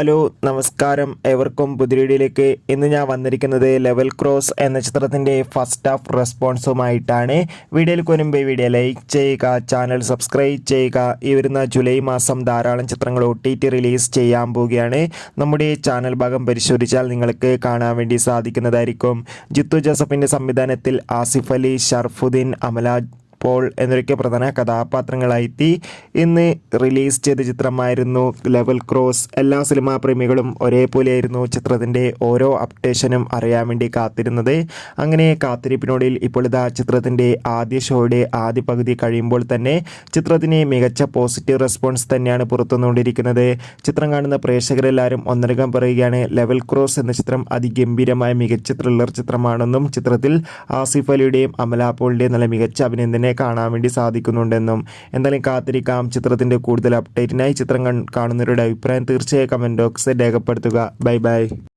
Hello നമസ്കാരം, ഏവർക്കും പുതിയ ഇന്ന് ഞാൻ വന്നിരിക്കുന്നത് ലെവൽ ക്രോസ് എന്ന ചിത്രത്തിൻ്റെ ഫസ്റ്റ് ഹാഫ് റെസ്പോൺസുമായിട്ടാണ്. വീഡിയോയിൽ മുൻപ് വീഡിയോ ലൈക്ക് ചെയ്യുക, ചാനൽ സബ്സ്ക്രൈബ് ചെയ്യുക. ഈ വരുന്ന ജൂലൈ മാസം ധാരാളം ചിത്രങ്ങൾ OTT റിലീസ് ചെയ്യാൻ പോവുകയാണ്. നമ്മുടെ ചാനൽ ഭാഗം പരിശോധിച്ചാൽ നിങ്ങൾക്ക് കാണാൻ വേണ്ടി സാധിക്കുന്നതായിരിക്കും. ജിത്തു ജോസഫിൻ്റെ സംവിധാനത്തിൽ ആസിഫ് അലി, ഷർഫുദ്ദീൻ, അമല പോൾ എന്നൊക്കെ പ്രധാന കഥാപാത്രങ്ങളായി ഇന്ന് റിലീസ് ചെയ്ത ചിത്രമായിരുന്നു ലെവൽ ക്രോസ്. എല്ലാ സിനിമാ പ്രേമികളും ഒരേപോലെയായിരുന്നു ചിത്രത്തിൻ്റെ ഓരോ അപ്ഡേഷനും അറിയാൻ വേണ്ടി കാത്തിരുന്നത്. അങ്ങനെ കാത്തിരിപ്പിനോടിൽ ഇപ്പോൾ ഇതാ ചിത്രത്തിൻ്റെ ആദ്യ ഷോയുടെ ആദ്യ പകുതി കഴിയുമ്പോൾ തന്നെ ചിത്രത്തിന് മികച്ച പോസിറ്റീവ് റെസ്പോൺസ് തന്നെയാണ് പുറത്തുവന്നുകൊണ്ടിരിക്കുന്നത്. ചിത്രം കാണുന്ന പ്രേക്ഷകരെല്ലാവരും ഒന്നടങ്കം പറയുകയാണ്, ലെവൽ ക്രോസ് എന്ന ചിത്രം അതിഗംഭീരമായ മികച്ച ത്രില്ലർ ചിത്രമാണെന്നും ചിത്രത്തിൽ ആസിഫ് അലിയുടെയും അമല പോളിൻ്റെയും നല്ല മികച്ച അഭിനന്ദനെ കാണാൻ വേണ്ടി സാധിക്കുന്നുണ്ടെന്നും. എന്തായാലും കാത്തിരിക്കാം ചിത്രത്തിൻ്റെ കൂടുതൽ അപ്ഡേറ്റിനായി. ചിത്രം കാണുന്നവരുടെ അഭിപ്രായം തീർച്ചയായും കമൻറ്റ് ബോക്സിൽ രേഖപ്പെടുത്തുക. Bye bye.